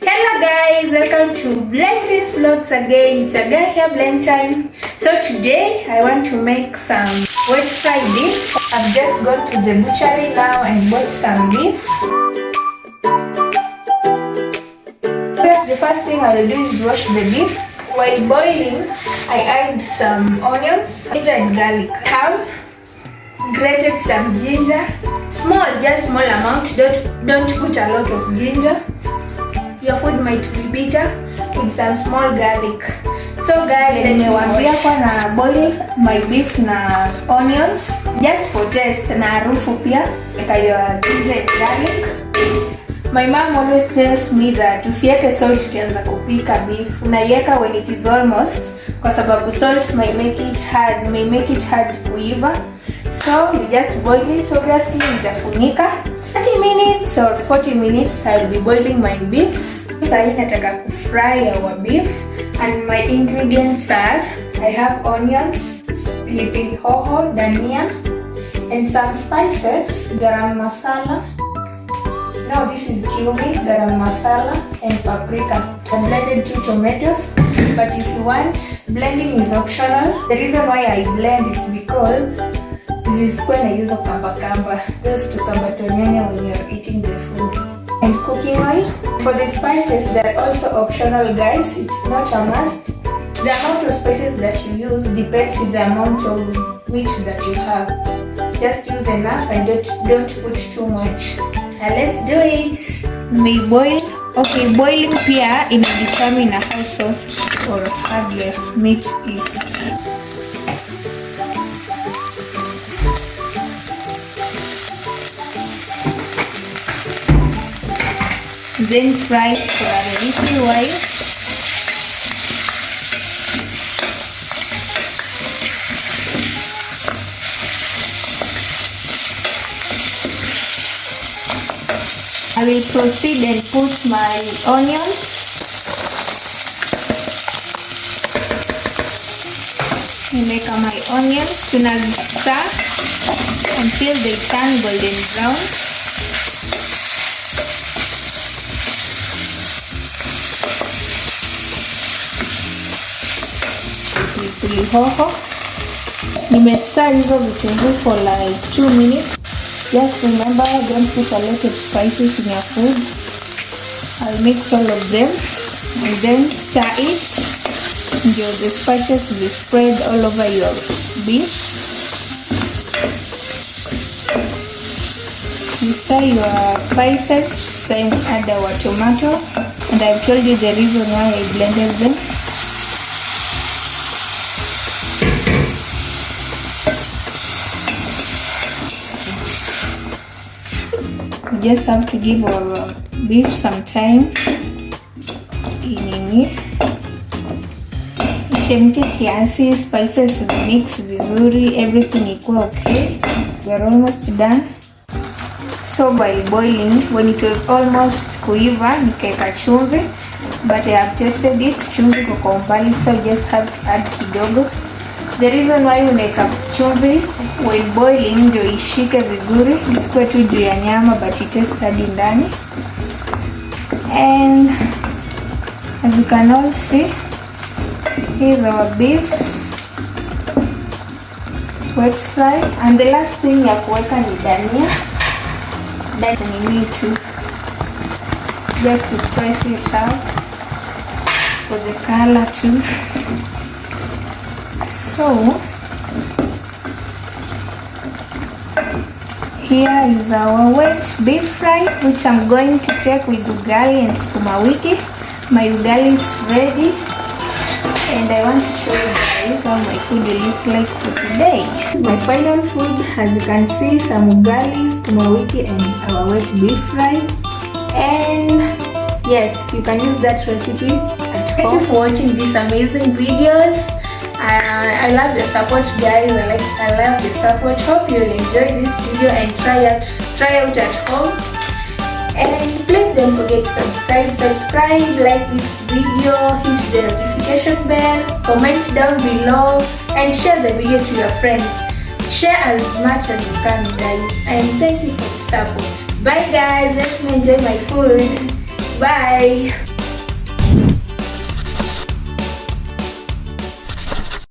Hello guys, welcome to Plantians vlogs again. It's again here blend time. So today I want to make some wet fry beef. I've just gone to the butchery now and bought some beef. The first thing I'll do is wash the beef. While boiling, I add some onions, ginger and garlic. I have grated some ginger, just small amount. Don't put a lot of ginger. Your food might be bitter. With some small garlic. So guys, nimewambia kwa na boil my beef na onions just for taste na harufu pia. Weka your ginger and garlic. My mom always tells me that usiweke salt ukianza kupika beef. Unaiweka when it is almost, kwa sababu salt may make it hard kuiva. So you just boil it. Obviously nitafunika 30 minutes or 40 minutes. I'll be boiling my beef. Sasa nataka kufry our beef and my ingredients are I have onions, pilipili hoho, dania and some spices, garam masala. Now this is cumin, garam masala and paprika. I blended 2 tomatoes, but if you want, blending is optional. The reason why I blend is because this is when I use a kamba, just to nyanya when you're eating the food. And cooking oil. For the spices, they're also optional guys, it's not a must. The amount of spices that you use depends on the amount of meat that you have. Just use enough and don't put too much. And let's do it. May boil. Okay, boiling pia determine how soft or hard your meat is. Then fry for a little while. I will proceed and put my onions. I make my onions to stir until they turn golden brown. Pilipili hoho. Nimestir hizo vitunguu for like 2 minutes. Just remember, don't put a lot of spices in your food. I'll mix all of them and then stir it until the spices will spread all over your beef. You stir your spices, then add our tomato, and I've told you the reason why I blended them. We just have to give our beef some time ichemke kiasi, spices mix vizuri, everything ikuwe okay. We're almost done. So by boiling, when it was almost kuiva, nikaeka chumvi, but I have tasted it, chumvi kwa umbali, so I just have to add kidogo. The reason why unaweka chumvi when boiling ndio ishike vizuri, isikuwe tu juu ya nyama, but it tastes hadi ndani. And as you can all see, here's our beef wet fry. And the last thing ya kuweka ni dania. That we need to just to spice it up for the color too. So here is our wet beef fry, which I'm going to check with ugali and sukuma wiki. My ugali is ready, and I want to show you guys how my food will look like for today. My final food, as you can see, some ugali, sukuma wiki, and our wet beef fry. And yes, you can use that recipe at home. Thank you for watching these amazing videos. I love the support guys. I love the support. Hope you'll enjoy this video and try out at home. And please don't forget to subscribe, like this video, hit the notification bell, comment down below, and share the video to your friends. Share as much as you can guys, and thank you for the support. Bye guys, let me enjoy my food. Bye.